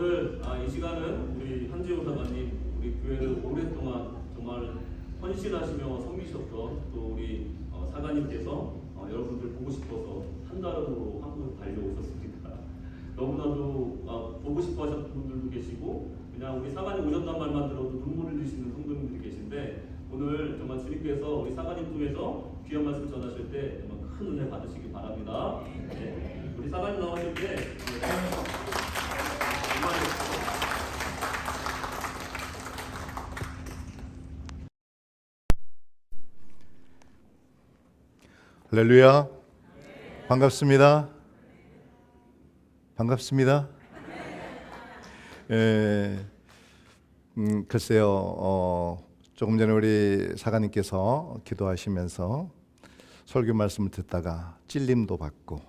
여러분들 이 시간은 우리 한지호 사관님 우리 교회를 오랫동안 정말 헌신하시며 섬기셨던 또 우리 사관님께서 여러분들 보고 싶어서 한달음으로 한국 달려오셨습니다. 너무나도 보고 싶어 하셨던 분들도 계시고 그냥 우리 사관님 오셨단 말만 들어도 눈물을 흘리시는 성도님들이 계신데 오늘 정말 주님께서 우리 사관님 통해서 귀한 말씀 전하실 때 정말 큰 은혜 받으시기 바랍니다. 네. 우리 사관님 나오실 때 할렐루야. 반갑습니다. 반갑습니다. 글쎄요, 조금 전에 우리 사관님께서 기도하시면서 설교 말씀을 듣다가 찔림도 받고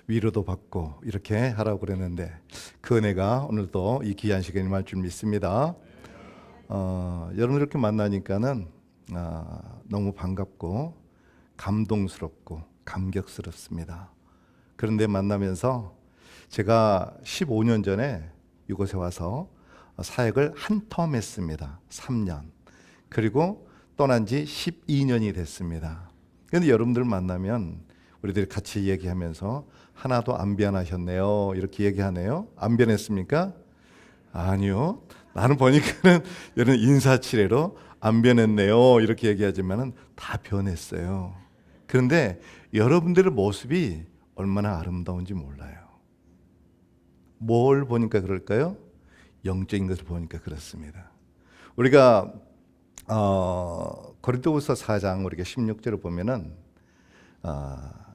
위로도 받고 이렇게 하라고 그랬는데 그 은혜가 오늘도 이 귀한 시간이 임할 줄 믿습니다. 여러분 이렇게 만나니까는 너무 반갑고 감동스럽고 감격스럽습니다. 그런데 만나면서 제가 15년 전에 이곳에 와서 사역을 한 텀 했습니다. 3년. 그리고 떠난 지 12년이 됐습니다. 그런데 여러분들 만나면 우리들이 같이 얘기하면서 하나도 안 변하셨네요. 이렇게 얘기하네요. 안 변했습니까? 아니요. 나는 보니까는 여러분 인사치레로 안 변했네요. 이렇게 얘기하지만은 다 변했어요. 그런데 여러분들의 모습이 얼마나 아름다운지 몰라요. 뭘 보니까 그럴까요? 영적인 것을 보니까 그렇습니다. 우리가 고린도후서 4장 우리가 16절을 보면은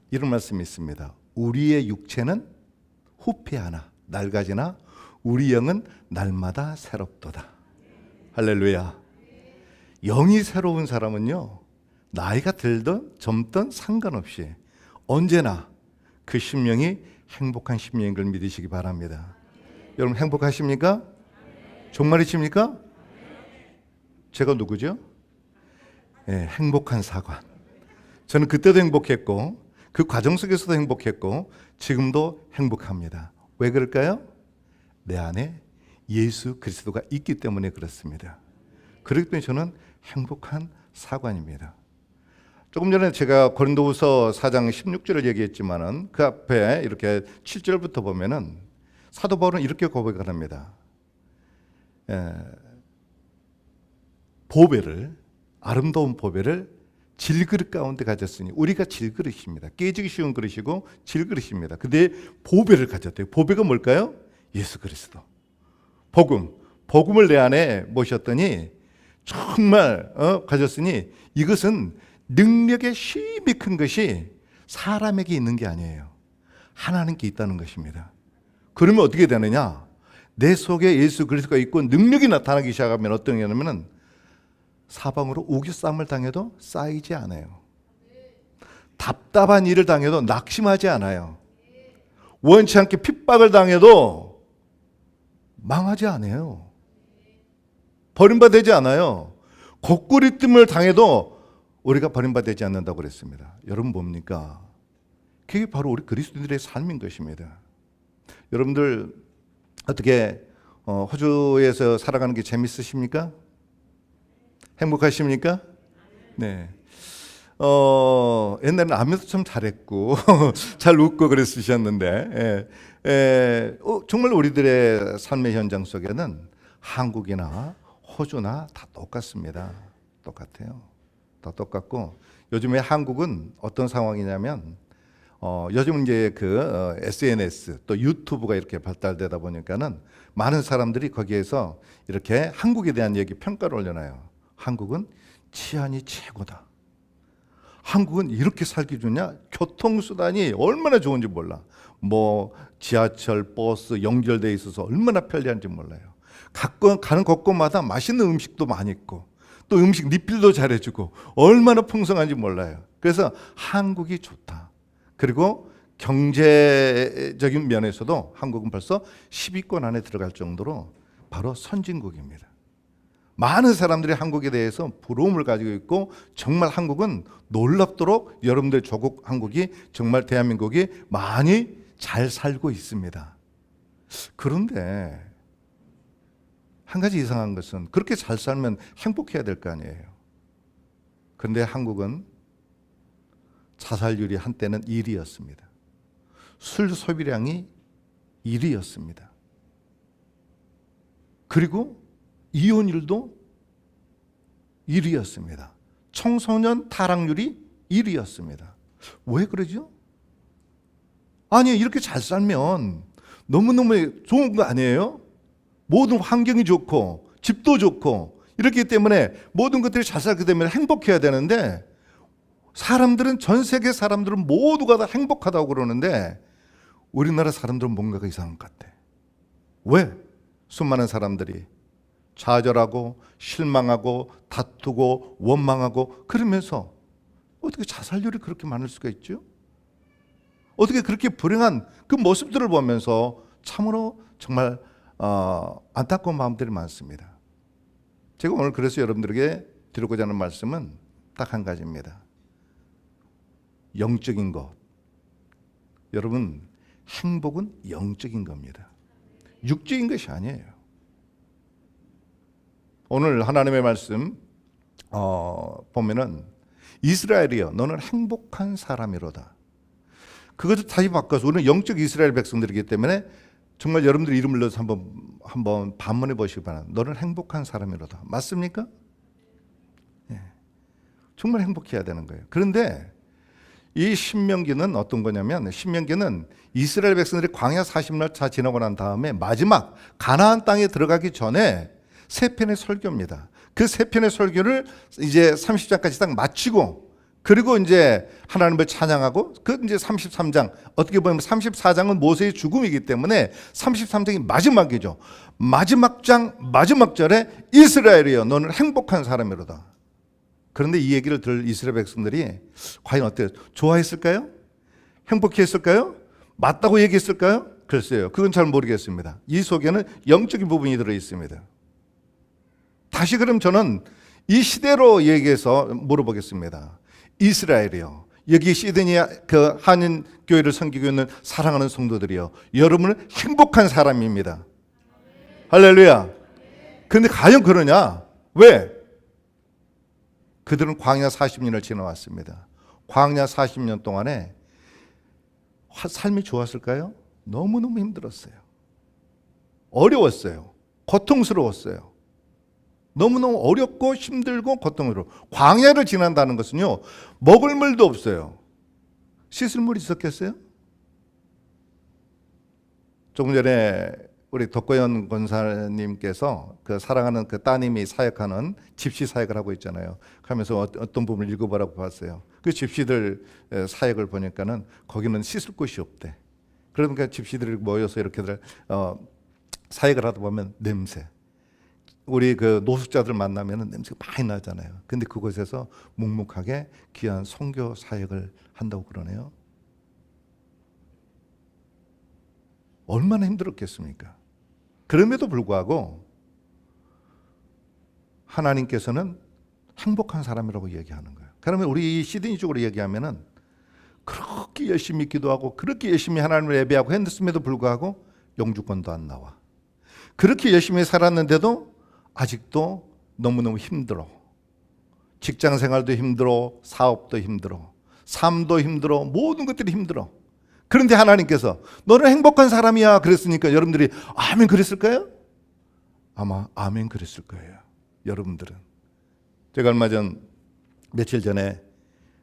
이런 말씀이 있습니다. 우리의 육체는 후패하나 낡아지나 우리 영은 날마다 새롭도다. 할렐루야. 영이 새로운 사람은요, 나이가 들든 젊든 상관없이 언제나 그 심령이 행복한 심령인 걸 믿으시기 바랍니다. 여러분 행복하십니까? 정말이십니까? 제가 누구죠? 네, 행복한 사관. 저는 그때도 행복했고 그 과정 속에서도 행복했고 지금도 행복합니다. 왜 그럴까요? 내 안에 예수 그리스도가 있기 때문에 그렇습니다. 그렇기 때문에 저는 행복한 사관입니다. 조금 전에 제가 고린도후서 4장 16절을 얘기했지만은 그 앞에 이렇게 7절부터 보면은 사도 바울은 이렇게 고백을 합니다. 보배를, 아름다운 보배를 질그릇 가운데 가졌으니 우리가 질그릇입니다. 깨지기 쉬운 그릇이고 질그릇입니다. 근데 보배를 가졌대요. 보배가 뭘까요? 예수 그리스도. 복음을 내 안에 모셨더니 정말 가졌으니 이것은 능력의 힘이 큰 것이 사람에게 있는 게 아니에요. 하나님께 있다는 것입니다. 그러면 어떻게 되느냐? 내 속에 예수 그리스도가 있고 능력이 나타나기 시작하면 어떤 게냐면은 사방으로 우겨싸움을 당해도 쌓이지 않아요. 답답한 일을 당해도 낙심하지 않아요. 원치 않게 핍박을 당해도 망하지 않아요. 버림받지 않아요. 곡구리뜸을 당해도 우리가 버림받지 않는다고 그랬습니다. 여러분 뭡니까? 그게 바로 우리 그리스도인들의 삶인 것입니다. 여러분들 어떻게 호주에서 살아가는 게 재밌으십니까? 행복하십니까? 네. 옛날에는 아면서 참 잘했고 잘 웃고 그랬으셨는데 정말 우리들의 삶의 현장 속에는 한국이나 호주나 다 똑같습니다. 똑같아요. 다 똑같고 요즘에 한국은 어떤 상황이냐면 요즘 이제 그 SNS 또 유튜브가 이렇게 발달되다 보니까는 많은 사람들이 거기에서 이렇게 한국에 대한 얘기 평가를 올려놔요. 한국은 치안이 최고다. 한국은 이렇게 살기 좋냐? 교통수단이 얼마나 좋은지 몰라. 뭐 지하철, 버스 연결돼 있어서 얼마나 편리한지 몰라요. 가는 곳곳마다 맛있는 음식도 많이 있고 또 음식 리필도 잘해주고 얼마나 풍성한지 몰라요. 그래서 한국이 좋다. 그리고 경제적인 면에서도 한국은 벌써 10위권 안에 들어갈 정도로 바로 선진국입니다. 많은 사람들이 한국에 대해서 부러움을 가지고 있고 정말 한국은 놀랍도록 여러분들 조국 한국이 정말 대한민국이 많이 잘 살고 있습니다. 그런데 한 가지 이상한 것은 그렇게 잘 살면 행복해야 될 거 아니에요. 그런데 한국은 자살률이 한때는 1위였습니다. 술 소비량이 1위였습니다. 그리고 이혼율도 1위였습니다. 청소년 타락률이 1위였습니다. 왜 그러죠? 아니, 이렇게 잘 살면 너무너무 좋은 거 아니에요? 모든 환경이 좋고 집도 좋고 이렇기 때문에 모든 것들이 잘 살게 되면 행복해야 되는데, 사람들은, 전 세계 사람들은 모두가 다 행복하다고 그러는데 우리나라 사람들은 뭔가가 이상한 것 같아. 왜? 수많은 사람들이 좌절하고 실망하고 다투고 원망하고 그러면서 어떻게 자살률이 그렇게 많을 수가 있죠? 어떻게 그렇게 불행한 그 모습들을 보면서 참으로 정말 안타까운 마음들이 많습니다. 제가 오늘 그래서 여러분들에게 드리고자 하는 말씀은 딱 한 가지입니다. 영적인 것. 여러분, 행복은 영적인 겁니다. 육적인 것이 아니에요. 오늘 하나님의 말씀 보면은 이스라엘이여 너는 행복한 사람이로다. 그것을 다시 바꿔서 우리는 영적 이스라엘 백성들이기 때문에 정말 여러분들 이름을 넣어서 한번 반문해 보시기 바랍니다. 너는 행복한 사람이로다. 맞습니까? 네. 정말 행복해야 되는 거예요. 그런데 이 신명기는 어떤 거냐면, 신명기는 이스라엘 백성들이 광야 40년 차 지나고 난 다음에 마지막 가나안 땅에 들어가기 전에 세 편의 설교입니다. 그 세 편의 설교를 이제 30장까지 딱 마치고, 그리고 이제 하나님을 찬양하고, 그 이제 33장, 어떻게 보면 34장은 모세의 죽음이기 때문에 33장이 마지막이죠. 마지막 장 마지막 절에 이스라엘이여 너는 행복한 사람이로다. 그런데 이 얘기를 들을 이스라엘 백성들이 과연 어때요? 좋아했을까요? 행복했을까요? 맞다고 얘기했을까요? 글쎄요, 그건 잘 모르겠습니다. 이 속에는 영적인 부분이 들어 있습니다. 다시 그럼 저는 이 시대로 얘기해서 물어보겠습니다. 이스라엘이요, 여기 시드니 그 한인 교회를 섬기고 있는 사랑하는 성도들이요, 여러분은 행복한 사람입니다. 할렐루야. 그런데 과연 그러냐? 왜? 그들은 광야 40년을 지나왔습니다. 광야 40년 동안에 삶이 좋았을까요? 너무너무 힘들었어요. 어려웠어요. 고통스러웠어요. 너무너무 어렵고 힘들고 고통스러워. 광야를 지난다는 것은요, 먹을 물도 없어요. 씻을 물이 있었겠어요? 조금 전에 우리 덕고현 권사님께서 그 사랑하는 그 따님이 사역하는 집시 사역을 하고 있잖아요. 하면서 어떤 부분을 읽어보라고 봤어요. 그 집시들 사역을 보니까는 거기는 씻을 곳이 없대. 그러니까 집시들이 모여서 이렇게들 사역을 하다 보면 냄새. 우리 그 노숙자들 만나면은 냄새가 많이 나잖아요. 근데 그곳에서 묵묵하게 귀한 선교 사역을 한다고 그러네요. 얼마나 힘들었겠습니까? 그럼에도 불구하고 하나님께서는 행복한 사람이라고 얘기하는 거예요. 그러면 우리 시드니 쪽으로 얘기하면은 그렇게 열심히 기도하고 그렇게 열심히 하나님을 예배하고 했음에도 불구하고 영주권도 안 나와. 그렇게 열심히 살았는데도 아직도 너무너무 힘들어. 직장 생활도 힘들어, 사업도 힘들어, 삶도 힘들어, 모든 것들이 힘들어. 그런데 하나님께서 너는 행복한 사람이야 그랬으니까 여러분들이 아멘 그랬을까요? 아마 아멘 그랬을 거예요. 여러분들은. 제가 얼마 전 며칠 전에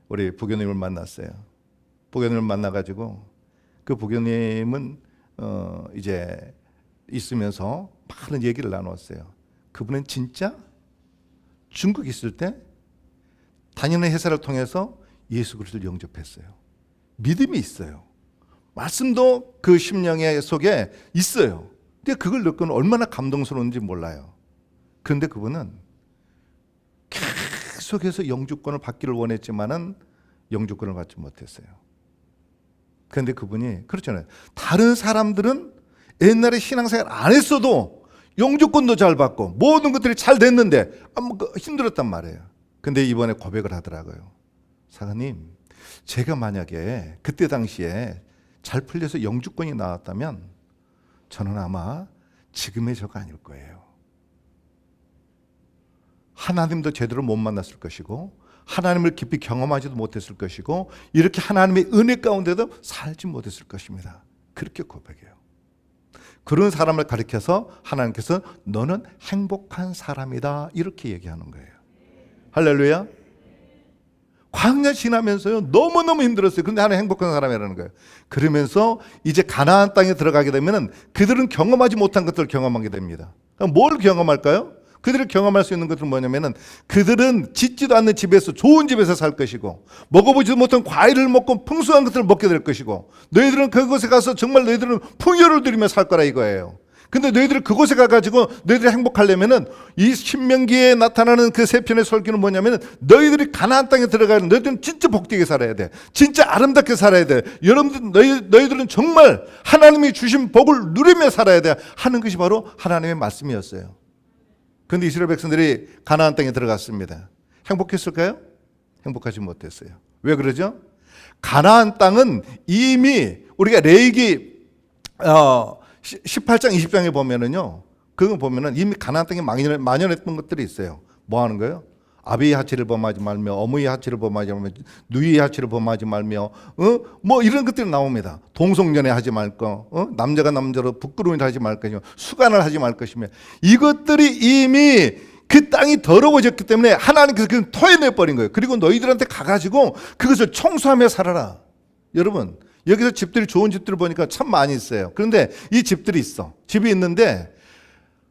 우리 부교님을 만났어요. 부교님을 만나가지고 그 부교님은 이제 있으면서 많은 얘기를 나눴어요. 그분은 진짜 중국에 있을 때 다니는 회사를 통해서 예수 그리스도를 영접했어요. 믿음이 있어요. 말씀도 그 심령의 속에 있어요. 근데 그걸 듣고는 얼마나 감동스러운지 몰라요. 그런데 그분은 계속해서 영주권을 받기를 원했지만은 영주권을 받지 못했어요. 그런데 그분이 그렇잖아요. 다른 사람들은 옛날에 신앙생활 안 했어도 영주권도 잘 받고 모든 것들이 잘 됐는데 힘들었단 말이에요. 근데 이번에 고백을 하더라고요. 사장님, 제가 만약에 그때 당시에 잘 풀려서 영주권이 나왔다면 저는 아마 지금의 저가 아닐 거예요. 하나님도 제대로 못 만났을 것이고 하나님을 깊이 경험하지도 못했을 것이고 이렇게 하나님의 은혜 가운데도 살지 못했을 것입니다. 그렇게 고백해요. 그런 사람을 가리켜서 하나님께서 너는 행복한 사람이다 이렇게 얘기하는 거예요. 할렐루야. 광야 지나면서요 너무너무 힘들었어요. 그런데 하나님 행복한 사람이라는 거예요. 그러면서 이제 가나안 땅에 들어가게 되면 그들은 경험하지 못한 것들을 경험하게 됩니다. 그럼 뭘 경험할까요? 그들이 경험할 수 있는 것들은 뭐냐면은 그들은 짓지도 않는 집에서 좋은 집에서 살 것이고 먹어보지도 못한 과일을 먹고 풍성한 것들을 먹게 될 것이고 너희들은 그곳에 가서 정말 너희들은 풍요를 누리며 살 거라 이거예요. 근데 너희들이 그곳에 가가지고 너희들이 행복하려면은 이 신명기에 나타나는 그 세 편의 설교는 뭐냐면은 너희들이 가나안 땅에 들어가는 너희들은 진짜 복되게 살아야 돼. 진짜 아름답게 살아야 돼. 여러분들 너희들은 정말 하나님이 주신 복을 누리며 살아야 돼 하는 것이 바로 하나님의 말씀이었어요. 그런데 이스라엘 백성들이 가나안 땅에 들어갔습니다. 행복했을까요? 행복하지 못했어요. 왜 그러죠? 가나안 땅은 이미 우리가 레위기 18장 20장에 보면은요, 그거 보면은 이미 가나안 땅에 만연했던 것들이 있어요. 뭐 하는 거예요? 아비의 하치를 범하지 말며 어머니의 하치를 범하지 말며 누이의 하치를 범하지 말며 뭐 이런 것들이 나옵니다. 동성연애 하지 말 거, 남자가 남자로 부끄러움을 하지 말 것이며 수간을 하지 말 것이며 이것들이 이미 그 땅이 더러워졌기 때문에 하나님께서 그걸 토해내 버린 거예요. 그리고 너희들한테 가가지고 그것을 청소하며 살아라. 여러분 여기서 집들이 좋은 집들을 보니까 참 많이 있어요. 그런데 이 집들이 있어. 집이 있는데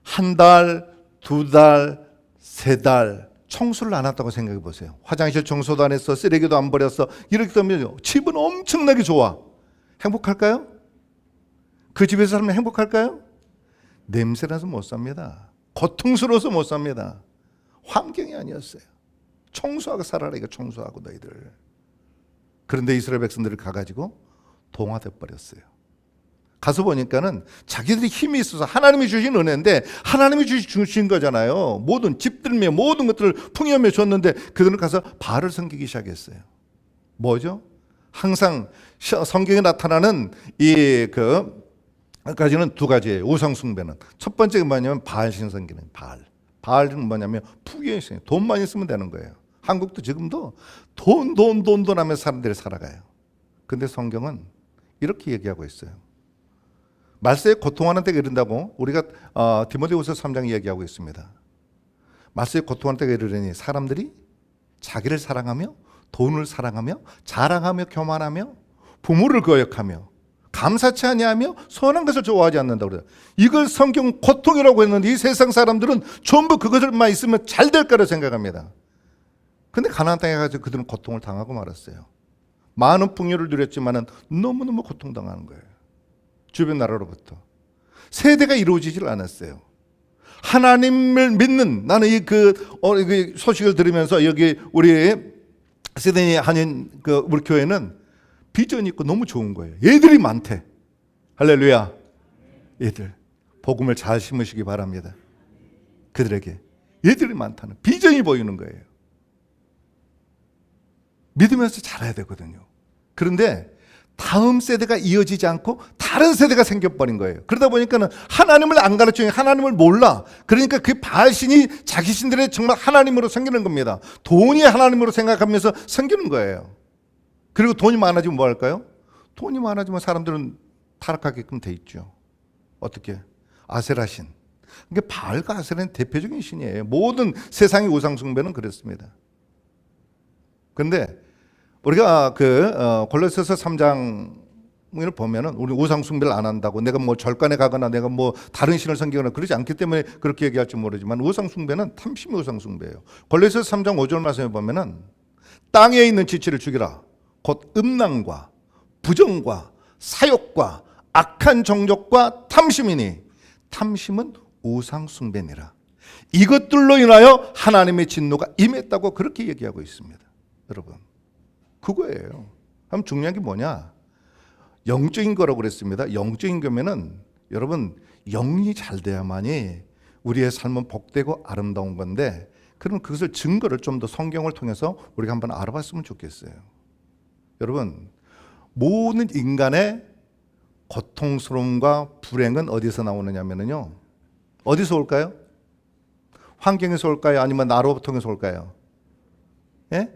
한 달, 두 달, 세 달 청소를 안 했다고 생각해 보세요. 화장실 청소도 안 했어. 쓰레기도 안 버렸어. 이렇게 되면 집은 엄청나게 좋아. 행복할까요? 그 집에서 살면 행복할까요? 냄새나서 못 삽니다. 고통스러워서 못 삽니다. 환경이 아니었어요. 청소하고 살아라 이거 청소하고 너희들. 그런데 이스라엘 백성들을 가가지고 동화돼 버렸어요. 가서 보니까는 자기들이 힘이 있어서 하나님이 주신 은혜인데 하나님이 주신 거잖아요. 모든 집들며 모든 것들을 풍요하며 줬는데 그들은 가서 바알을 섬기기 시작했어요. 뭐죠? 항상 성경에 나타나는 까지는 두 가지예요. 우상 숭배는 첫 번째가 뭐냐면 바알 신성기는 바알은 뭐냐면 풍요의 신이에요. 돈만 있으면 되는 거예요. 한국도 지금도 돈 하면서 사람들이 살아가요. 근데 성경은 이렇게 얘기하고 있어요. 말세에 고통하는 때가 이른다고 우리가 디모데후서 3장에 얘기하고 있습니다. 말세에 고통하는 때가 이르려니 사람들이 자기를 사랑하며 돈을 사랑하며 자랑하며 교만하며 부모를 거역하며 감사치 아니하며 선한 것을 좋아하지 않는다고 그래요. 이걸 성경 고통이라고 했는데 이 세상 사람들은 전부 그것을만 있으면 잘 될 거라 생각합니다. 근데 가나안 땅에 가서 그들은 고통을 당하고 말았어요. 많은 풍요를 누렸지만은 너무너무 고통당하는 거예요. 주변 나라로부터. 세대가 이루어지질 않았어요. 하나님을 믿는 나는 그 소식을 들으면서 여기 우리 시드니 한인 우리 교회는 비전이 있고 너무 좋은 거예요. 얘들이 많대. 할렐루야. 얘들 복음을 잘 심으시기 바랍니다. 그들에게 얘들이 많다는 비전이 보이는 거예요. 믿으면서 자라야 되거든요. 그런데 다음 세대가 이어지지 않고 다른 세대가 생겨버린 거예요. 그러다 보니까는 하나님을 안 가르쳐요. 하나님을 몰라. 그러니까 그 바알신이 자기 신들의 정말 하나님으로 섬기는 겁니다. 돈이 하나님으로 생각하면서 섬기는 거예요. 그리고 돈이 많아지면 뭐 할까요? 돈이 많아지면 사람들은 타락하게끔 돼 있죠. 어떻게? 아세라신. 그러니까 바알과 아세라는 대표적인 신이에요. 모든 세상의 우상숭배는 그렇습니다. 그런데 우리가 골로새서 3장을 보면은 우리 우상 숭배를 안 한다고 내가 뭐 절간에 가거나 내가 뭐 다른 신을 섬기거나 그러지 않기 때문에 그렇게 얘기할지 모르지만 우상 숭배는 탐심의 우상 숭배예요. 골로새서 3장 5절 말씀에 보면은 땅에 있는 지체를 죽이라. 곧 음란과 부정과 사욕과 악한 정욕과 탐심이니 탐심은 우상 숭배니라. 이것들로 인하여 하나님의 진노가 임했다고 그렇게 얘기하고 있습니다. 여러분 그거예요. 그럼 중요한 게 뭐냐? 영적인 거라고 그랬습니다. 영적인 거면은 여러분 영이 잘 돼야만이 우리의 삶은 복되고 아름다운 건데 그럼 그것을 증거를 좀 더 성경을 통해서 우리가 한번 알아봤으면 좋겠어요. 여러분 모든 인간의 고통스러움과 불행은 어디서 나오느냐면요. 어디서 올까요? 환경에서 올까요? 아니면 나로부터에서 올까요? 예?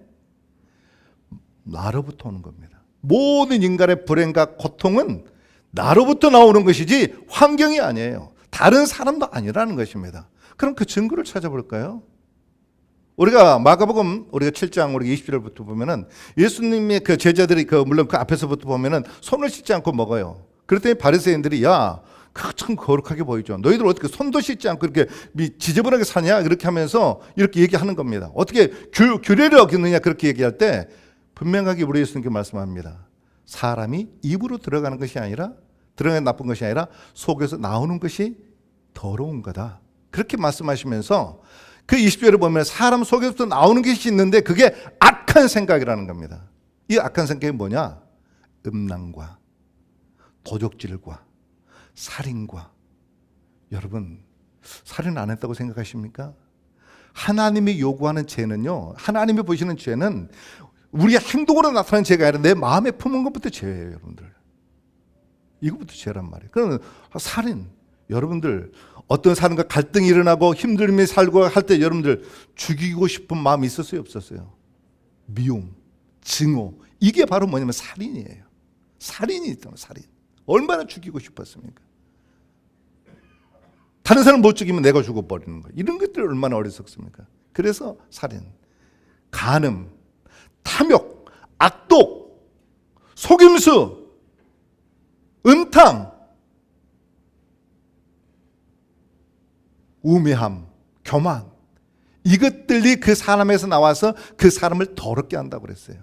나로부터 오는 겁니다. 모든 인간의 불행과 고통은 나로부터 나오는 것이지 환경이 아니에요. 다른 사람도 아니라는 것입니다. 그럼 그 증거를 찾아볼까요? 우리가 마가복음 우리가 7장 우리가 20절부터 보면은 예수님의 그 제자들이 물론 그 앞에서부터 보면은 손을 씻지 않고 먹어요. 그랬더니 바리새인들이 야, 그거 참 거룩하게 보이죠. 너희들 어떻게 손도 씻지 않고 이렇게 지저분하게 사냐? 그렇게 하면서 이렇게 얘기하는 겁니다. 어떻게 규례를 어겼느냐? 그렇게 얘기할 때 분명하게 우리 예수님께 말씀합니다. 사람이 입으로 들어가는 것이 아니라 들어가는 나쁜 것이 아니라 속에서 나오는 것이 더러운 거다. 그렇게 말씀하시면서 그 20절을 보면 사람 속에서 나오는 것이 있는데 그게 악한 생각이라는 겁니다. 이 악한 생각이 뭐냐? 음란과 도적질과 살인과. 여러분, 살인 안 했다고 생각하십니까? 하나님이 요구하는 죄는요, 하나님이 보시는 죄는 우리의 행동으로 나타나는 죄가 아니라 내 마음에 품은 것부터 죄예요, 여러분들. 이것부터 죄란 말이에요. 그러면 살인, 여러분들 어떤 사람과 갈등이 일어나고 힘들음이 살고 할 때 여러분들 죽이고 싶은 마음이 있었어요, 없었어요? 미움, 증오, 이게 바로 뭐냐면 살인이에요. 살인이 있다면 살인. 얼마나 죽이고 싶었습니까? 다른 사람 못 죽이면 내가 죽어버리는 거예요. 이런 것들이 얼마나 어리석습니까? 그래서 살인, 간음, 탐욕, 악독, 속임수, 음탕, 우매함, 교만, 이것들이 그 사람에서 나와서 그 사람을 더럽게 한다고 그랬어요.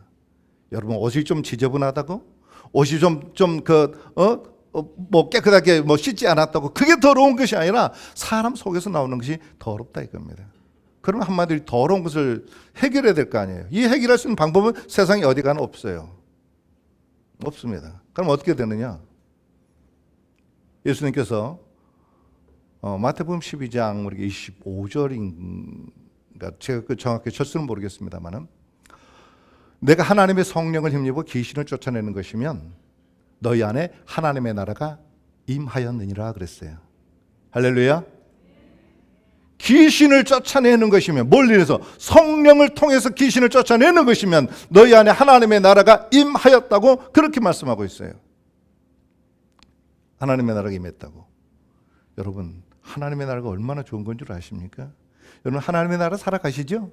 여러분, 옷이 좀 지저분하다고? 옷이 깨끗하게 씻지 않았다고? 그게 더러운 것이 아니라 사람 속에서 나오는 것이 더럽다 이겁니다. 그러면 한마디로 더러운 것을 해결해야 될 거 아니에요. 이 해결할 수 있는 방법은 세상에 어디 가나 없어요. 없습니다. 그럼 어떻게 되느냐? 예수님께서 마태복음 12장 우리 25절인가 제가 그 정확히 절수는 모르겠습니다만은 내가 하나님의 성령을 힘입어 귀신을 쫓아내는 것이면 너희 안에 하나님의 나라가 임하였느니라 그랬어요. 할렐루야. 귀신을 쫓아내는 것이면 뭘 위해서? 성령을 통해서 귀신을 쫓아내는 것이면 너희 안에 하나님의 나라가 임하였다고 그렇게 말씀하고 있어요. 하나님의 나라가 임했다고. 여러분, 하나님의 나라가 얼마나 좋은 건 줄 아십니까? 여러분, 하나님의 나라 살아가시죠?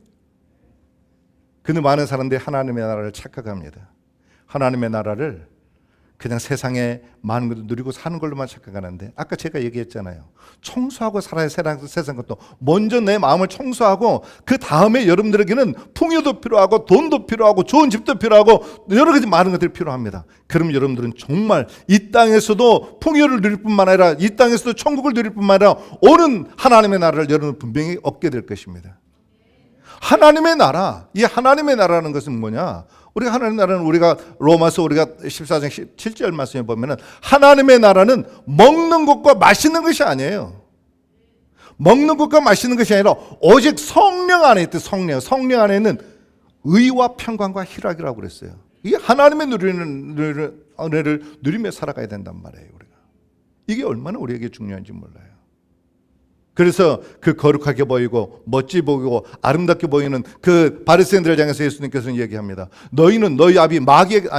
근데 많은 사람들이 하나님의 나라를 착각합니다. 하나님의 나라를 그냥 세상에 많은 것도 누리고 사는 걸로만 착각하는데, 아까 제가 얘기했잖아요. 청소하고 살아야 세상 것도 먼저 내 마음을 청소하고 그 다음에 여러분들에게는 풍요도 필요하고 돈도 필요하고 좋은 집도 필요하고 여러 가지 많은 것들이 필요합니다. 그럼 여러분들은 정말 이 땅에서도 풍요를 누릴 뿐만 아니라 이 땅에서도 천국을 누릴 뿐만 아니라 오는 하나님의 나라를 여러분 분명히 얻게 될 것입니다. 하나님의 나라, 이 하나님의 나라라는 것은 뭐냐? 우리가 하나님의 나라는 우리가 로마서 우리가 14장 7절 말씀에 보면은 하나님의 나라는 먹는 것과 마시는 것이 아니에요. 먹는 것과 마시는 것이 아니라 오직 성령 안에 있대. 성령 안에 있는 의와 평강과 희락이라고 그랬어요. 이게 하나님의 누리는 은혜를 누리며 살아가야 된단 말이에요. 우리가 이게 얼마나 우리에게 중요한지 몰라요. 그래서 그 거룩하게 보이고 멋지 보이고 아름답게 보이는 그 바리새인들을 향해서 예수님께서는 얘기합니다. 너희는 너희 아비 마귀의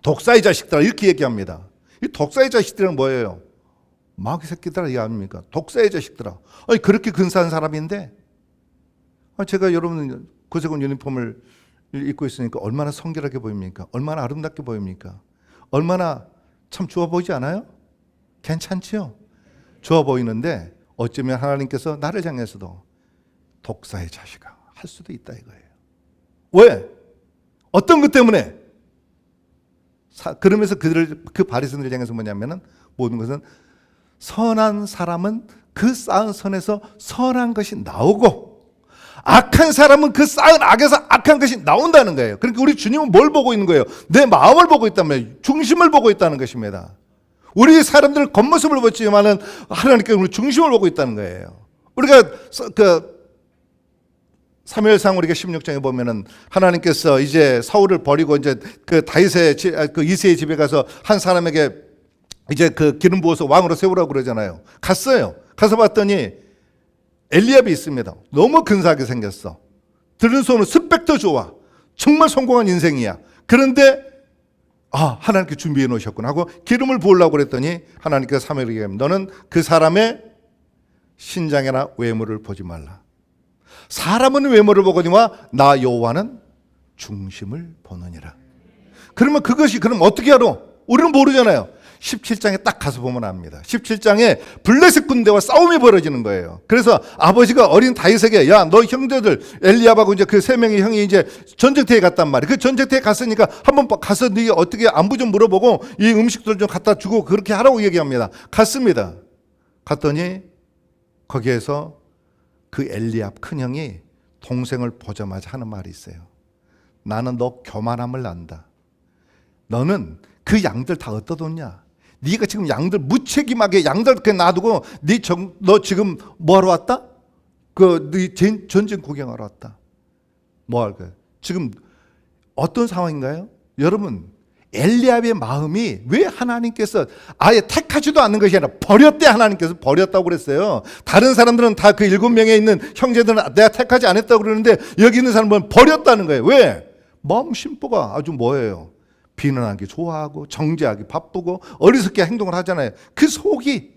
독사의 자식들아, 이렇게 얘기합니다. 이 독사의 자식들은 뭐예요? 마귀 새끼들아, 이 아닙니까? 독사의 자식들아. 아니, 그렇게 근사한 사람인데, 제가 여러분 구세군 유니폼을 입고 있으니까 얼마나 성결하게 보입니까? 얼마나 아름답게 보입니까? 얼마나 참 좋아 보이지 않아요? 괜찮지요? 좋아 보이는데 어쩌면 하나님께서 나를 향해서도 독사의 자식아 할 수도 있다 이거예요. 왜? 어떤 것 때문에? 그러면서 그 바리새인들을 향해서 뭐냐면은 모든 것은 선한 사람은 그 쌓은 선에서 선한 것이 나오고 악한 사람은 그 쌓은 악에서 악한 것이 나온다는 거예요. 그러니까 우리 주님은 뭘 보고 있는 거예요? 내 마음을 보고 있단 말이에요. 중심을 보고 있다는 것입니다. 우리 사람들 겉모습을 보지만은 하나님께서 우리 중심을 보고 있다는 거예요. 우리가 사무엘상 우리가 16장에 보면은 하나님께서 이제 사울을 버리고 이제 그 다윗의 그 이새의 집에 가서 한 사람에게 이제 그 기름 부어서 왕으로 세우라고 그러잖아요. 갔어요. 가서 봤더니 엘리압이 있습니다. 너무 근사하게 생겼어. 들은 소는 스펙 더 좋아. 정말 성공한 인생이야. 그런데 하나님께 준비해 놓으셨구나 하고 기름을 부으려고 그랬더니 하나님께서 사무엘에게 얘기합니다. 너는 그 사람의 신장이나 외모를 보지 말라. 사람은 외모를 보거니와 나 여호와는 중심을 보느니라. 그러면 그럼 어떻게 알아? 우리는 모르잖아요. 17장에 딱 가서 보면 압니다. 17장에 블레셋 군대와 싸움이 벌어지는 거예요. 그래서 아버지가 어린 다윗에게 야, 너 형제들 엘리압하고 이제 그 세 명의 형이 이제 전쟁터에 갔단 말이에요. 그 전쟁터에 갔으니까 한번 가서 네 어떻게 안부 좀 물어보고 이 음식들 좀 갖다 주고 그렇게 하라고 얘기합니다. 갔습니다. 갔더니 거기에서 그 엘리압 큰형이 동생을 보자마자 하는 말이 있어요. 나는 너 교만함을 안다. 너는 그 양들 다 어디다 뒀냐? 네가 지금 양들 무책임하게 양들 그렇게 놔두고 너 지금 뭐하러 왔다? 네 전쟁 구경하러 왔다. 뭐 할 거야? 지금 어떤 상황인가요? 여러분, 엘리압의 마음이 왜 하나님께서 아예 택하지도 않는 것이 아니라 버렸대. 하나님께서 버렸다고 그랬어요. 다른 사람들은 다 그 7명에 있는 형제들은 내가 택하지 않았다고 그러는데 여기 있는 사람은 버렸다는 거예요. 왜? 마음 심보가 아주 뭐예요? 비난하기 좋아하고 정죄하기 바쁘고 어리석게 행동을 하잖아요. 그 속이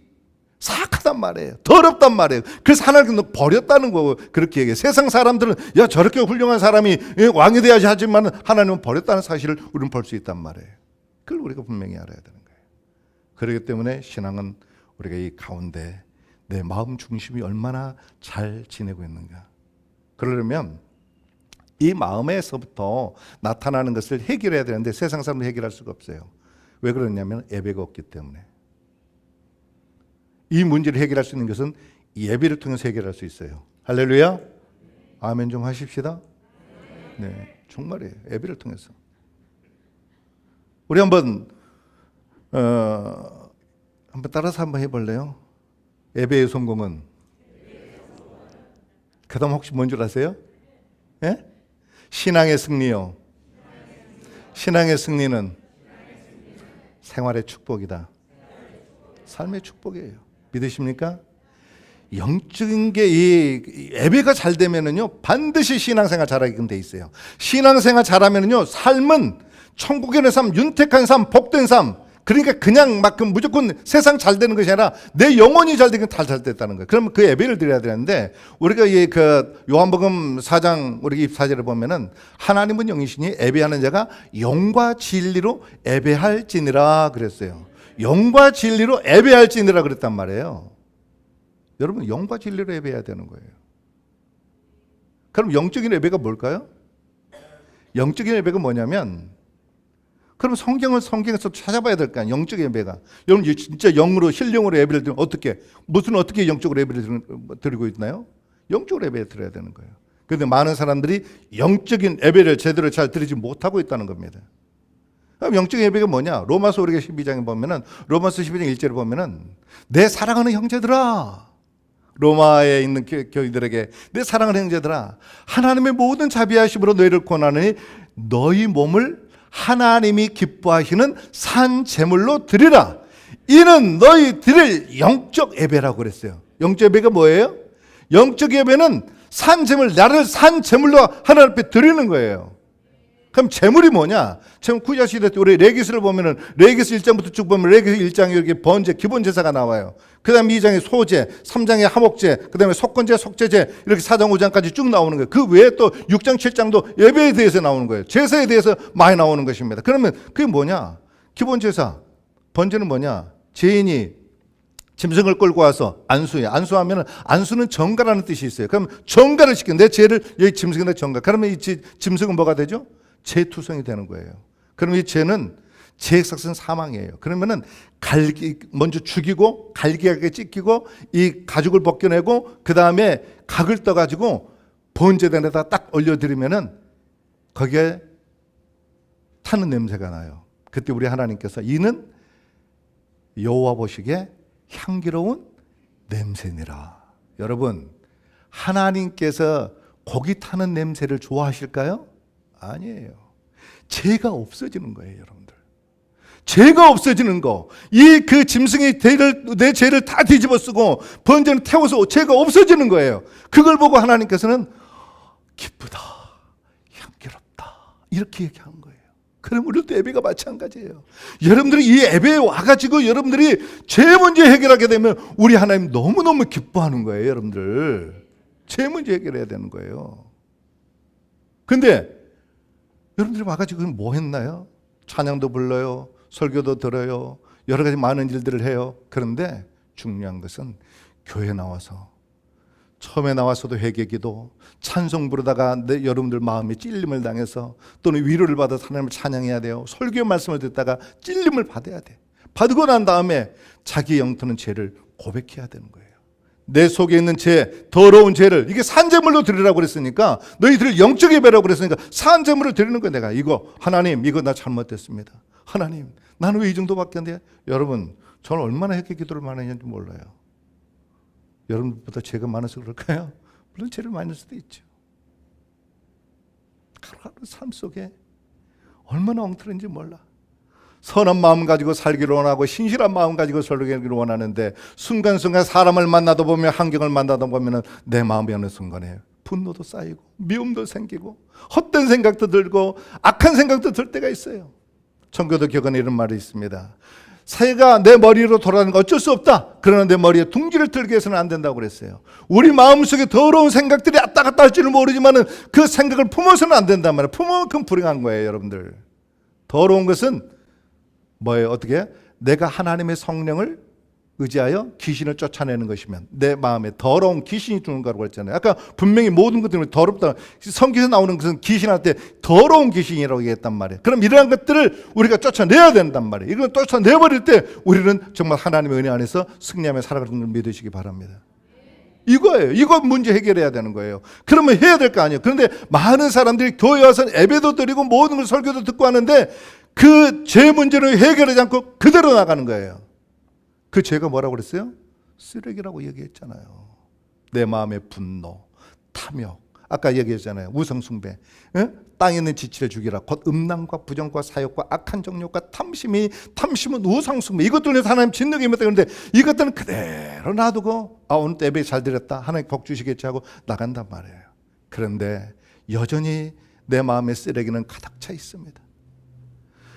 사악하단 말이에요. 더럽단 말이에요. 그래서 하나님께서 버렸다는 거고 그렇게 얘기해요. 세상 사람들은 야 저렇게 훌륭한 사람이 왕이 돼야지 하지만 하나님은 버렸다는 사실을 우리는 볼 수 있단 말이에요. 그걸 우리가 분명히 알아야 되는 거예요. 그렇기 때문에 신앙은 우리가 이 가운데 내 마음 중심이 얼마나 잘 지내고 있는가. 그러려면 이 마음에서부터 나타나는 것을 해결해야 되는데 세상 사람은 해결할 수가 없어요. 왜 그러냐면 예배가 없기 때문에. 이 문제를 해결할 수 있는 것은 예배를 통해서 해결할 수 있어요. 할렐루야. 아멘 좀 하십시다. 네, 정말이에요. 예배를 통해서. 우리 한번 따라서 한번 해볼래요? 예배의 성공은 그다음 혹시 뭔 줄 아세요? 예? 신앙의 승리요. 신앙의 승리는 생활의 축복이다. 삶의 축복이에요. 믿으십니까? 영적인 게 이 예배가 잘 되면은요 반드시 신앙생활 잘하게끔 돼 있어요. 신앙생활 잘하면은요 삶은 천국의 삶, 윤택한 삶, 복된 삶. 그러니까 그냥 막 무조건 세상 잘 되는 것이 아니라 내 영혼이 잘 되긴 잘 됐다는 거예요. 그러면 그 예배를 드려야 되는데 우리가 그 요한복음 4장 우리 24절을 보면은 하나님은 영이시니 예배하는 자가 영과 진리로 예배할지니라 그랬어요. 영과 진리로 예배할지니라 그랬단 말이에요. 여러분 영과 진리로 예배해야 되는 거예요. 그럼 영적인 예배가 뭘까요? 영적인 예배가 뭐냐면 그럼 성경에서 찾아봐야 될 거 아니에요. 영적 예배가. 여러분 진짜 영으로 신령으로 예배를 드리면 어떻게 영적으로 예배를 드리고 있나요? 영적으로 예배 드려야 되는 거예요. 그런데 많은 사람들이 영적인 예배를 제대로 잘 드리지 못하고 있다는 겁니다. 그럼 영적 예배가 뭐냐? 로마서 우리가 12장에 보면은 로마서 12장 1절에 보면은 내 사랑하는 형제들아, 로마에 있는 교인들에게 내 사랑하는 형제들아, 하나님의 모든 자비하심으로 너희를 권하느니 너희 몸을 하나님이 기뻐하시는 산 제물로 드리라. 이는 너희 드릴 영적 예배라고 그랬어요. 영적 예배가 뭐예요? 영적 예배는 산 제물, 나를 산 제물로 하나님 앞에 드리는 거예요. 그럼 제물이 뭐냐? 지금 구약시대 때 우리 레위기를 보면은 레위기 1장부터 쭉 보면 레위기 1장에 이렇게 번제, 기본 제사가 나와요. 그다음에 2장에 소제, 3장에 화목제, 그다음에 속건제, 속죄제 이렇게 4장 5장까지 쭉 나오는 거예요. 그 외에 또 6장 7장도 예배에 대해서 나오는 거예요. 제사에 대해서 많이 나오는 것입니다. 그러면 그게 뭐냐? 기본 제사, 번제는 뭐냐? 죄인이 짐승을 끌고 와서 안수해. 안수하면은 안수는 정가라는 뜻이 있어요. 그럼 정가를 시켜. 내 죄를 여기 짐승에다 정가. 그러면 이 짐승은 뭐가 되죠? 죄투성이 되는 거예요. 그럼 이 죄는 죄액삭은 사망이에요. 그러면은 먼저 죽이고 갈기하게 찢기고 이 가죽을 벗겨내고 그 다음에 각을 떠가지고 번제단에다 딱 올려드리면은 거기에 타는 냄새가 나요. 그때 우리 하나님께서 이는 여호와 보시기에 향기로운 냄새니라. 여러분, 하나님께서 고기 타는 냄새를 좋아하실까요? 아니에요. 죄가 없어지는 거예요, 여러분들. 죄가 없어지는 거, 이 그 짐승이 내 죄를 다 뒤집어 쓰고 번제는 태워서 죄가 없어지는 거예요. 그걸 보고 하나님께서는 기쁘다, 향기롭다 이렇게 얘기하는 거예요. 그럼 우리도 예배가 마찬가지예요. 여러분들이 이 예배에 와가지고 여러분들이 죄 문제 해결하게 되면 우리 하나님 너무너무 기뻐하는 거예요. 여러분들 죄 문제 해결해야 되는 거예요. 근데 여러분들이 와가지고 뭐 했나요? 찬양도 불러요, 설교도 들어요, 여러 가지 많은 일들을 해요. 그런데 중요한 것은 교회 나와서 처음에 나와서도 회개기도, 찬송 부르다가 여러분들 마음에 찔림을 당해서 또는 위로를 받아서 하나님을 찬양해야 돼요. 설교 말씀을 듣다가 찔림을 받아야 돼. 받고 난 다음에 자기 영토는 죄를 고백해야 되는 거예요. 내 속에 있는 죄, 더러운 죄를, 이게 산제물로 드리라고 그랬으니까, 너희들 영적 예배라고 그랬으니까 산제물을 드리는 거예요. 내가 이거 하나님, 이거 나 잘못됐습니다. 하나님, 나는 왜 이 정도밖에 안 돼? 여러분, 저는 얼마나 회개 기도를 많이 했는지 몰라요. 여러분보다 죄가 많아서 그럴까요? 물론 죄를 많이 할 수도 있죠. 하루하루 삶 속에 얼마나 엉터리인지 몰라. 선한 마음 가지고 살기를 원하고 신실한 마음 가지고 살기를 원하는데 순간순간 사람을 만나다 보면, 환경을 만나다 보면 내 마음이 어느 순간에 분노도 쌓이고 미움도 생기고 헛된 생각도 들고 악한 생각도 들 때가 있어요. 청교도 격언에 이런 말이 있습니다. 새가 내 머리로 돌아가는 거 어쩔 수 없다. 그러나 내 머리에 둥지를 들게 해서는 안 된다고 그랬어요. 우리 마음속에 더러운 생각들이 왔다 갔다 할 줄은 모르지만 그 생각을 품어서는 안 된단 말이에요. 품으면 그건 불행한 거예요. 여러분들, 더러운 것은 뭐예요? 어떻게? 내가 하나님의 성령을 의지하여 귀신을 쫓아내는 것이면 내 마음에 더러운 귀신이 드는 거라고 했잖아요. 아까 분명히 모든 것들이 더럽다. 성경에서 나오는 것은 귀신할 때 더러운 귀신이라고 얘기했단 말이에요. 그럼 이러한 것들을 우리가 쫓아내야 된단 말이에요. 이걸 쫓아내버릴 때 우리는 정말 하나님의 은혜 안에서 승리하며 살아가는 걸 믿으시기 바랍니다. 이거예요. 이거 문제 해결해야 되는 거예요. 그러면 해야 될 거 아니에요. 그런데 많은 사람들이 교회 와서 예배도 드리고 모든 걸 설교도 듣고 하는데 그 죄 문제를 해결하지 않고 그대로 나가는 거예요. 그 죄가 뭐라고 그랬어요? 쓰레기라고 얘기했잖아요. 내 마음의 분노, 탐욕, 아까 얘기했잖아요. 우상숭배, 땅에 있는 지체를 죽이라. 곧 음란과 부정과 사욕과 악한 정욕과 탐심은 우상숭배. 이것들을 하나님 진노게 임했다. 그런데 이것들은 그대로 놔두고 오늘 예배 잘 드렸다, 하나님 복 주시겠지 하고 나간단 말이에요. 그런데 여전히 내 마음의 쓰레기는 가득 차 있습니다.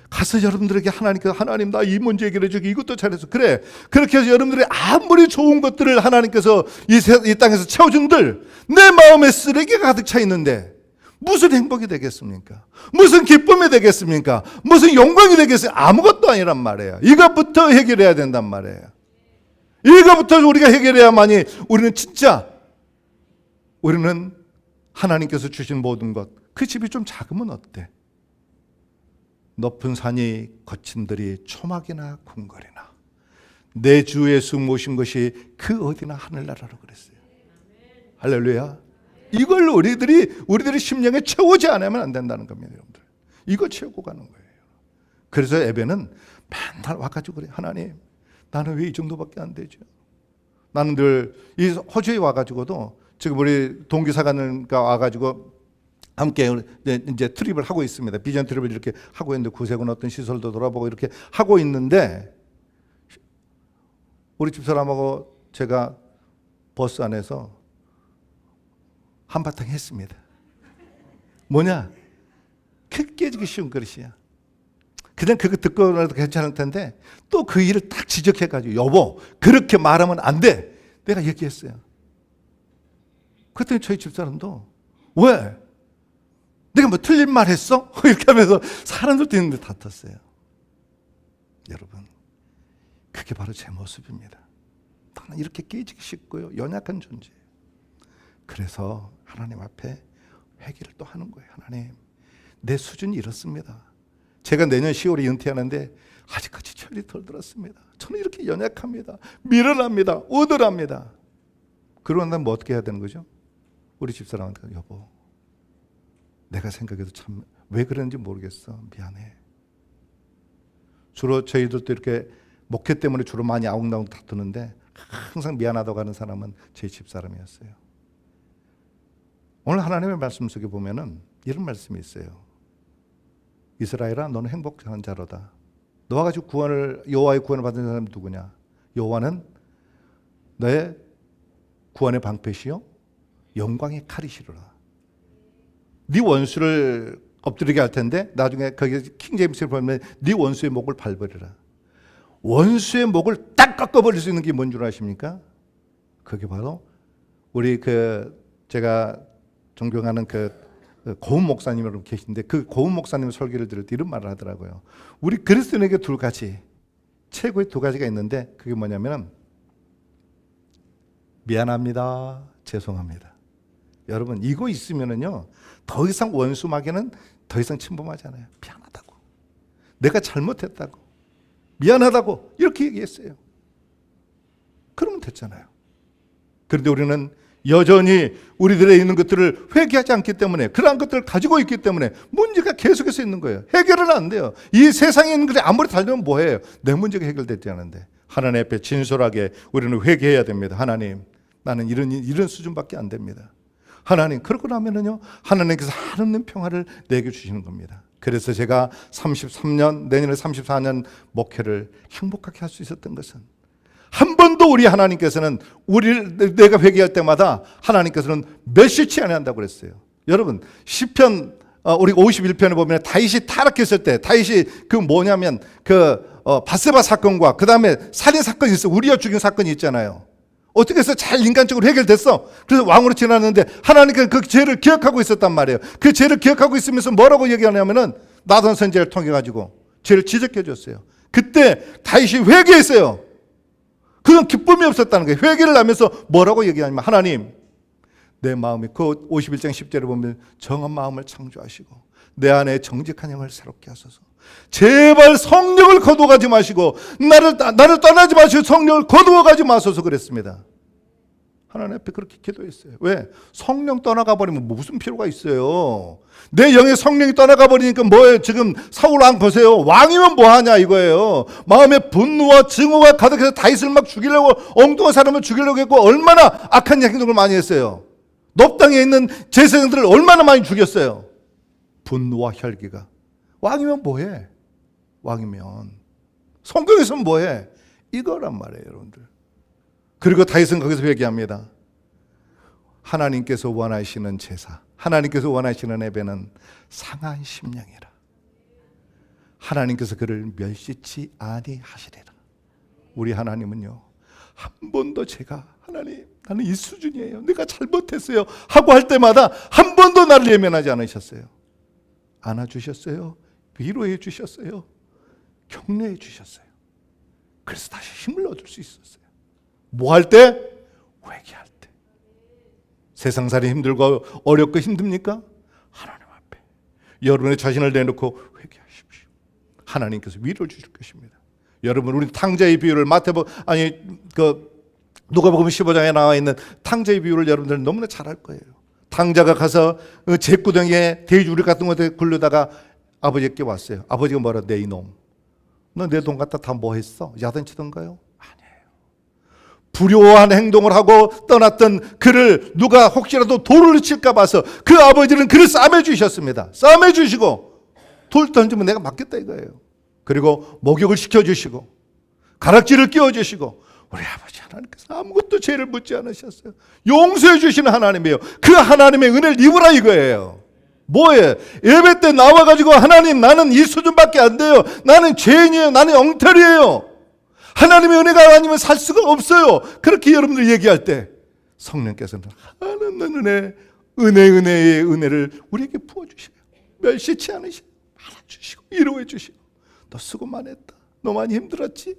가서 여러분들에게 하나님 나 이 문제 해결해 주기, 이것도 잘해서 그래. 그렇게 해서 여러분들이 아무리 좋은 것들을 하나님께서 이 땅에서 채워준들 내 마음에 쓰레기가 가득 차 있는데 무슨 행복이 되겠습니까? 무슨 기쁨이 되겠습니까? 무슨 영광이 되겠어요? 아무것도 아니란 말이에요. 이것부터 해결해야 된단 말이에요. 이것부터 우리가 해결해야만이 우리는 하나님께서 주신 모든 것, 그 집이 좀 작으면 어때? 높은 산이 거친 들이 초막이나 궁궐이나 내 주 예수 모신 것이 그 어디나 하늘나라로 그랬어요. 할렐루야. 이걸 우리들이 심령에 채우지 않으면 안 된다는 겁니다, 여러분들. 이거 채우고 가는 거예요. 그래서 예배는 맨날 와가지고 그래. 하나님, 나는 왜 이 정도밖에 안 되죠? 나는 늘 이 호주에 와가지고도 지금 우리 동기사관과 와가지고 함께 이제 트립을 하고 있습니다. 비전 트립을 이렇게 하고 있는데 구세군 어떤 시설도 돌아보고 이렇게 하고 있는데 우리 집사람하고 제가 버스 안에서 한바탕 했습니다. 뭐냐? 깨지기 쉬운 그릇이야. 그냥 그거 듣고 나도 괜찮을 텐데 또 그 일을 딱 지적해가지고 여보 그렇게 말하면 안 돼. 내가 얘기했어요. 그랬더니 저희 집사람도 왜? 내가 뭐 틀린 말 했어? 이렇게 하면서 사람들도 있는데 다퉜어요. 여러분, 그게 바로 제 모습입니다. 나는 이렇게 깨지기 쉽고요, 연약한 존재예요. 그래서 하나님 앞에 회개를 또 하는 거예요. 하나님, 내 수준이 이렇습니다. 제가 내년 10월에 은퇴하는데 아직까지 철이 덜 들었습니다. 저는 이렇게 연약합니다. 미련합니다. 우들합니다. 그러고 나면 뭐 어떻게 해야 되는 거죠? 우리 집사람한테 여보, 내가 생각해도 참 왜 그런지 모르겠어. 미안해. 주로 저희들도 이렇게 목회 때문에 주로 많이 아웅다웅 다투는데 항상 미안하다고 하는 사람은 제 집사람이었어요. 오늘 하나님의 말씀 속에 보면은 이런 말씀이 있어요. 이스라엘아, 너는 행복한 자로다. 너와 같이 여호와의 구원을 받은 사람이 누구냐? 여호와는 너의 구원의 방패시요 영광의 칼이시로라. 네 원수를 엎드리게 할 텐데 나중에 거기 킹제임스를 보면 네 원수의 목을 밟으리라. 원수의 목을 딱 꺾어버릴 수 있는 게 뭔 줄 아십니까? 그게 바로 우리 제가 존경하는 고은 목사님 여러분 계신데 그 고은 목사님 설교를 들을 때 이런 말을 하더라고요. 우리 그리스도인에게 두 가지, 최고의 두 가지가 있는데 그게 뭐냐면 미안합니다, 죄송합니다. 여러분 이거 있으면은요 더 이상 원수 마귀는 더 이상 침범하지 않아요. 미안하다고, 내가 잘못했다고, 미안하다고 이렇게 얘기했어요. 그러면 됐잖아요. 그런데 우리는 여전히 우리들의 있는 것들을 회개하지 않기 때문에, 그러한 것들을 가지고 있기 때문에 문제가 계속해서 있는 거예요. 해결은 안 돼요. 이 세상에 있는 것이 아무리 달려면 뭐해요? 내 문제가 해결되지 않은데. 하나님 앞에 진솔하게 우리는 회개해야 됩니다. 하나님, 나는 이런 수준밖에 안 됩니다. 하나님, 그러고 나면은요 하나님께서 한없는 평화를 내게 주시는 겁니다. 그래서 제가 33년, 내년에 34년 목회를 행복하게 할 수 있었던 것은 한 번도 우리 하나님께서는 내가 회개할 때마다 하나님께서는 멸시치 아니한다고 그랬어요. 여러분 시편 우리 51편에 보면 다윗이 타락했을 때, 다윗이 뭐냐면 바세바 사건과 그 다음에 살인 사건이 있어, 우리아 죽인 사건이 있잖아요. 어떻게 해서 잘 인간적으로 해결됐어. 그래서 왕으로 지났는데 하나님께서 그 죄를 기억하고 있었단 말이에요. 그 죄를 기억하고 있으면서 뭐라고 얘기하냐면은 나단 선지자를 통해 가지고 죄를 지적해 줬어요. 그때 다윗이 회개했어요. 그건 기쁨이 없었다는 거예요. 회개를 하면서 뭐라고 얘기하냐면 하나님, 내 마음이, 그 51장 10절에 보면 정한 마음을 창조하시고 내 안에 정직한 영을 새롭게 하소서. 제발 성령을 거두어가지 마시고 나를 떠나지 마시고 성령을 거두어가지 마소서 그랬습니다. 하나님 앞에 그렇게 기도했어요. 왜? 성령 떠나가 버리면 무슨 필요가 있어요? 내 영의 성령이 떠나가 버리니까 뭐예요? 지금 사울 왕 보세요. 왕이면 뭐하냐 이거예요. 마음에 분노와 증오가 가득해서 다윗을 막 죽이려고, 엉뚱한 사람을 죽이려고 했고 얼마나 악한 행동을 많이 했어요. 넙 땅에 있는 제사장들을 얼마나 많이 죽였어요. 분노와 혈기가. 왕이면 뭐해? 왕이면 성경에서는 뭐해? 이거란 말이에요 여러분들. 그리고 다윗은 거기서 회개합니다. 하나님께서 원하시는 제사, 하나님께서 원하시는 예배는 상한 심령이라. 하나님께서 그를 멸시치 아니하시리라. 우리 하나님은요 한 번도 제가 하나님 나는 이 수준이에요, 내가 잘못했어요 하고 할 때마다 한 번도 나를 예면하지 않으셨어요. 안아주셨어요. 위로해 주셨어요. 격려해 주셨어요. 그래서 다시 힘을 얻을 수 있었어요. 뭐 할 때? 회개할 때. 세상살이 힘들고 어렵고 힘듭니까? 하나님 앞에 여러분의 자신을 내놓고 회개하십시오. 하나님께서 위로해 주실 것입니다. 여러분, 우리 탕자의 비유를 누가복음 15장에 나와 있는 탕자의 비유를 여러분들은 너무나 잘 알 거예요. 탕자가 가서 잿구덩이에 돼지우리 같은 것에 굴르다가 아버지께 왔어요. 아버지가 뭐라? 내 이놈, 너 내 돈 갖다 다 뭐 했어? 야단치던가요? 아니에요. 불효한 행동을 하고 떠났던 그를 누가 혹시라도 돌을 칠까 봐서 그 아버지는 그를 싸매 주셨습니다. 싸매 주시고 돌 던지면 내가 맞겠다 이거예요. 그리고 목욕을 시켜주시고 가락지를 끼워주시고, 우리 아버지 하나님께서 아무것도 죄를 묻지 않으셨어요. 용서해 주시는 하나님이에요. 그 하나님의 은혜를 입으라 이거예요. 뭐예요? 예배 때 나와가지고 하나님 나는 이 수준밖에 안 돼요, 나는 죄인이에요, 나는 엉터리예요, 하나님의 은혜가 아니면 살 수가 없어요, 그렇게 여러분들 얘기할 때 성령께서는 하나님 은혜의 은혜를 우리에게 부어주셔요. 멸시치 않으셔요. 알아주시고 위로해 주시고, 너 수고만 했다, 너 많이 힘들었지?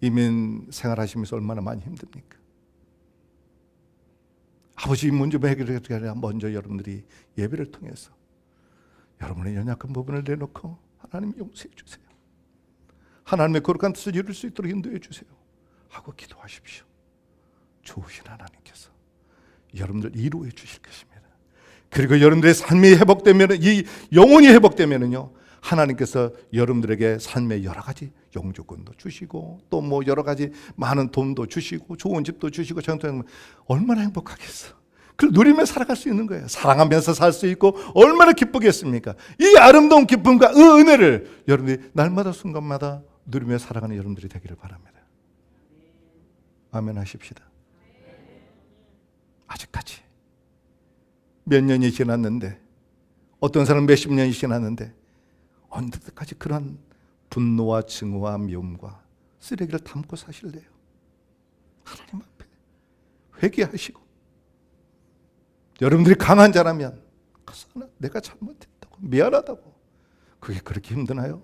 이민 생활하시면서 얼마나 많이 힘듭니까? 아버지 문제 해결하기 아니라 먼저 여러분들이 예배를 통해서 여러분의 연약한 부분을 내놓고 하나님 용서해 주세요, 하나님의 거룩한 뜻을 이룰 수 있도록 인도해 주세요 하고 기도하십시오. 좋으신 하나님께서 여러분들 위로해 주실 것입니다. 그리고 여러분들의 삶이 회복되면, 이 영혼이 회복되면은요 하나님께서 여러분들에게 삶의 여러 가지 영주권도 주시고 또 뭐 여러 가지 많은 돈도 주시고 좋은 집도 주시고 얼마나 행복하겠어. 그걸 누리며 살아갈 수 있는 거예요. 사랑하면서 살 수 있고 얼마나 기쁘겠습니까? 이 아름다운 기쁨과 이 은혜를 여러분들이 날마다 순간마다 누리며 살아가는 여러분들이 되기를 바랍니다. 아멘 하십시다. 아직까지 몇 년이 지났는데, 어떤 사람은 몇십 년이 지났는데 언제까지 그런 분노와 증오와 미움과 쓰레기를 담고 사실래요? 하나님 앞에 회개하시고, 여러분들이 강한 자라면 내가 잘못했다고, 미안하다고. 그게 그렇게 힘드나요?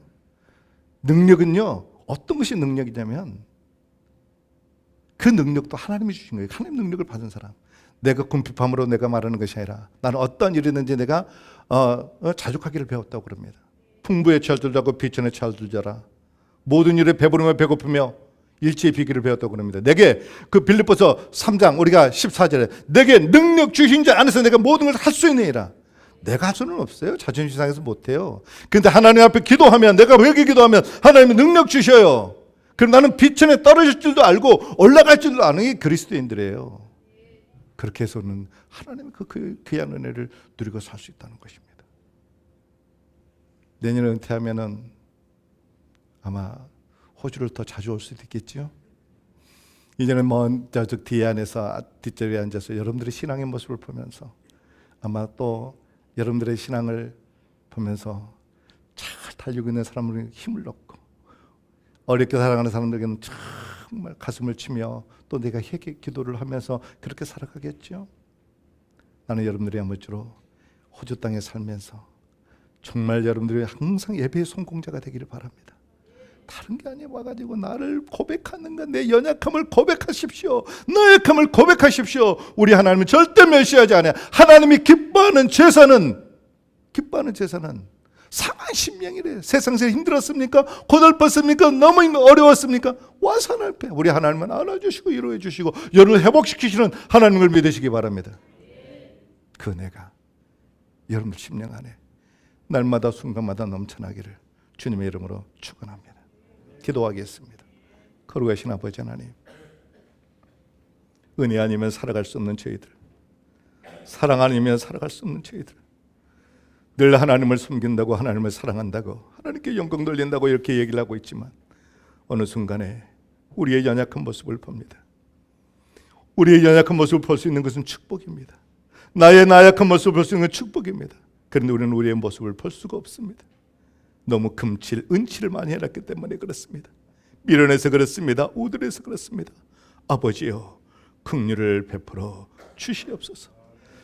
능력은요, 어떤 것이 능력이냐면 그 능력도 하나님이 주신 거예요. 하나님 능력을 받은 사람. 내가 궁핍함으로 내가 말하는 것이 아니라 나는 어떤 일이든지 내가 자족하기를 배웠다고 그럽니다. 풍부에 철들자고 비천에 철들자라. 모든 일에 배부르며 배고프며 일체의 비기를 배웠다고 그럽니다. 내게 그 빌립보서 3장 우리가 14절에 내게 능력 주신 자 안에서 내가 모든 걸 할 수 있느니라. 내가 할 수는 없어요. 자존심 상해서 못해요. 그런데 하나님 앞에 기도하면, 내가 회개 기도하면 하나님이 능력 주셔요. 그럼 나는 비천에 떨어질 줄도 알고 올라갈 줄도 아는 게 그리스도인들이에요. 그렇게 해서는 하나님의 그 귀한 은혜를 누리고 살 수 있다는 것입니다. 내년에 은퇴하면은 아마 호주를 더 자주 올 수도 있겠죠. 이제는 먼 저쪽 뒤에 안에서 뒷자리에 앉아서 여러분들의 신앙의 모습을 보면서 아마 또 여러분들의 신앙을 보면서 잘 달리고 있는 사람들에게 힘을 얻고, 어렵게 살아가는 사람들에게는 정말 가슴을 치며 또 내가 회개 기도를 하면서 그렇게 살아가겠죠. 나는 여러분들이 아무쪼록 호주 땅에 살면서 정말 여러분들이 항상 예배의 성공자가 되기를 바랍니다. 다른 게 아니라 와가지고 나를 고백하는가, 내 연약함을 고백하십시오. 나약함을 고백하십시오. 우리 하나님은 절대 멸시하지 않아요. 하나님이 기뻐하는 제사는 상한 심령이래요. 세상에서 힘들었습니까? 고달팠습니까? 너무 어려웠습니까? 와서 하나님 앞에 우리 하나님은 안아주시고 위로해 주시고 여러분을 회복시키시는 하나님을 믿으시기 바랍니다. 그 은혜가 여러분들 심령 안에 날마다 순간마다 넘쳐나기를 주님의 이름으로 축원합니다. 기도하겠습니다. 거룩하신 아버지 하나님, 은혜 아니면 살아갈 수 없는 저희들, 사랑 아니면 살아갈 수 없는 저희들, 늘 하나님을 섬긴다고, 하나님을 사랑한다고, 하나님께 영광 돌린다고 이렇게 얘기를 하고 있지만 어느 순간에 우리의 연약한 모습을 봅니다. 우리의 연약한 모습을 볼 수 있는 것은 축복입니다. 나의 나약한 모습을 볼 수 있는 건 축복입니다. 그런데 우리는 우리의 모습을 볼 수가 없습니다. 너무 은치를 많이 해놨기 때문에 그렇습니다. 미련해서 그렇습니다. 우들해서 그렇습니다. 아버지여, 긍휼을 베풀어 주시옵소서.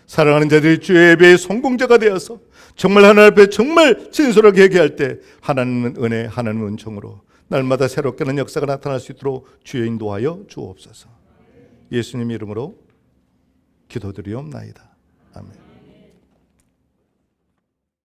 사랑하는 자들이 주의 예배의 성공자가 되어서 정말 하나님 앞에 정말 진솔하게 얘기할 때 하나님은 은혜, 하나님은 은총으로 날마다 새롭게 하는 역사가 나타날 수 있도록 주여 인도하여 주옵소서. 예수님 이름으로 기도드리옵나이다. 아멘.